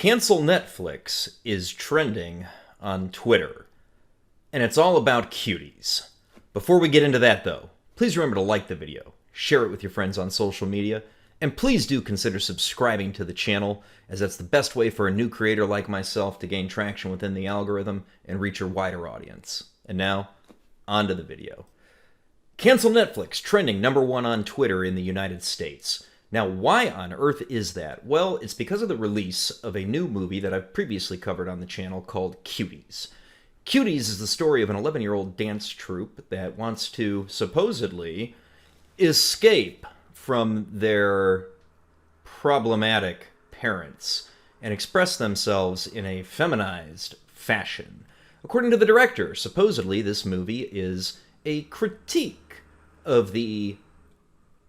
Cancel Netflix is trending on Twitter, and it's all about cuties. Before we get into that, though, please remember to like the video, share it with your friends on social media, and please do consider subscribing to the channel, as that's the best way for a new creator like myself to gain traction within the algorithm and reach a wider audience. And now, on to the video. Cancel Netflix, trending #1 on Twitter in the United States. Now, why on earth is that? Well, it's because of the release of a new movie that I've previously covered on the channel called Cuties. Cuties is the story of an 11-year-old dance troupe that wants to, supposedly, escape from their problematic parents and express themselves in a feminized fashion. According to the director, supposedly this movie is a critique of the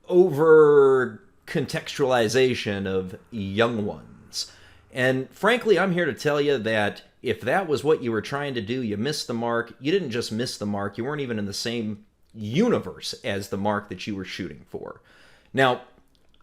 over-contextualization of young ones. And frankly, I'm here to tell you that if that was what you were trying to do, you missed the mark. You didn't just miss the mark, you weren't even in the same universe as the mark that you were shooting for. Now,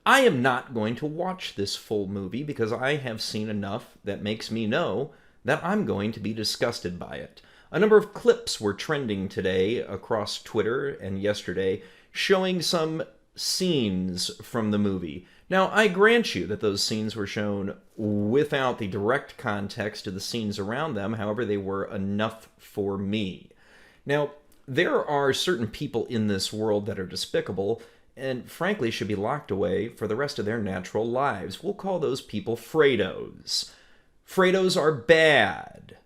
I am not going to watch this full movie because I have seen enough that makes me know that I'm going to be disgusted by it. A number of clips were trending today across Twitter and yesterday showing some scenes from the movie. Now, I grant you that those scenes were shown without the direct context of the scenes around them. However, they were enough for me. Now, there are certain people in this world that are despicable and frankly should be locked away for the rest of their natural lives. We'll call those people Fredos. Fredos are bad.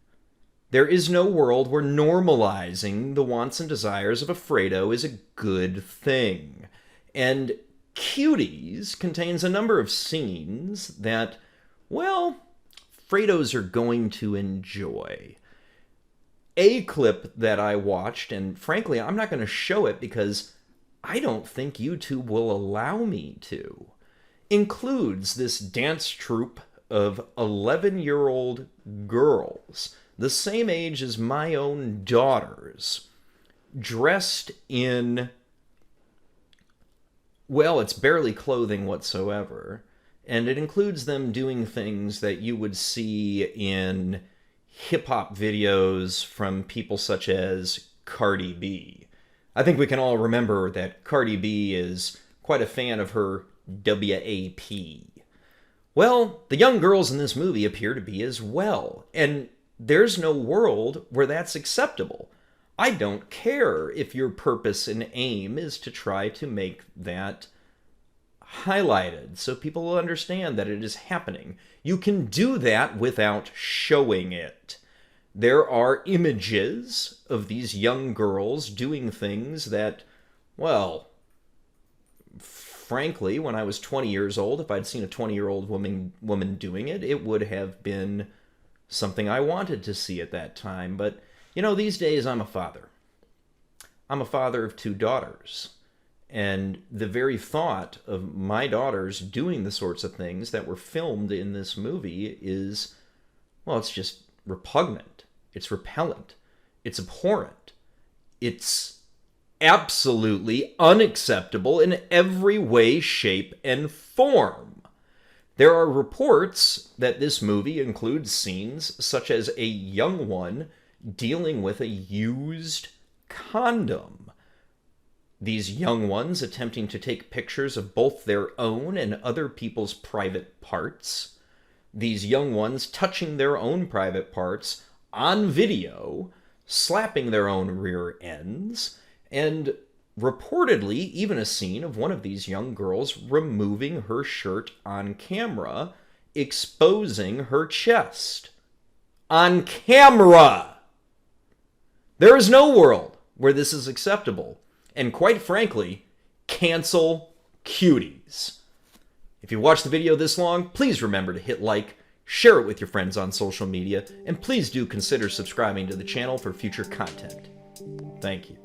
There is no world where normalizing the wants and desires of a Fredo is a good thing. And Cuties contains a number of scenes that, well, Fredos are going to enjoy. A clip that I watched, and frankly, I'm not going to show it because I don't think YouTube will allow me to, includes this dance troupe of 11-year-old girls, the same age as my own daughters, dressed in, well, it's barely clothing whatsoever, and it includes them doing things that you would see in hip-hop videos from people such as Cardi B. I think we can all remember that Cardi B is quite a fan of her WAP. Well, the young girls in this movie appear to be as well, and there's no world where that's acceptable. I don't care if your purpose and aim is to try to make that highlighted so people will understand that it is happening. You can do that without showing it. There are images of these young girls doing things that, well, frankly, when I was 20 years old, if I'd seen a 20-year-old woman doing it, it would have been something I wanted to see at that time. But, you know, these days I'm a father. I'm a father of 2 daughters. And the very thought of my daughters doing the sorts of things that were filmed in this movie is, well, it's just repugnant. It's repellent. It's abhorrent. It's absolutely unacceptable in every way, shape, and form. There are reports that this movie includes scenes such as a young one dealing with a used condom. These young ones attempting to take pictures of both their own and other people's private parts. These young ones touching their own private parts on video, slapping their own rear ends, and reportedly even a scene of one of these young girls removing her shirt on camera, exposing her chest. On camera! There is no world where this is acceptable. And quite frankly, cancel Cuties. If you watched the video this long, please remember to hit like, share it with your friends on social media, and please do consider subscribing to the channel for future content. Thank you.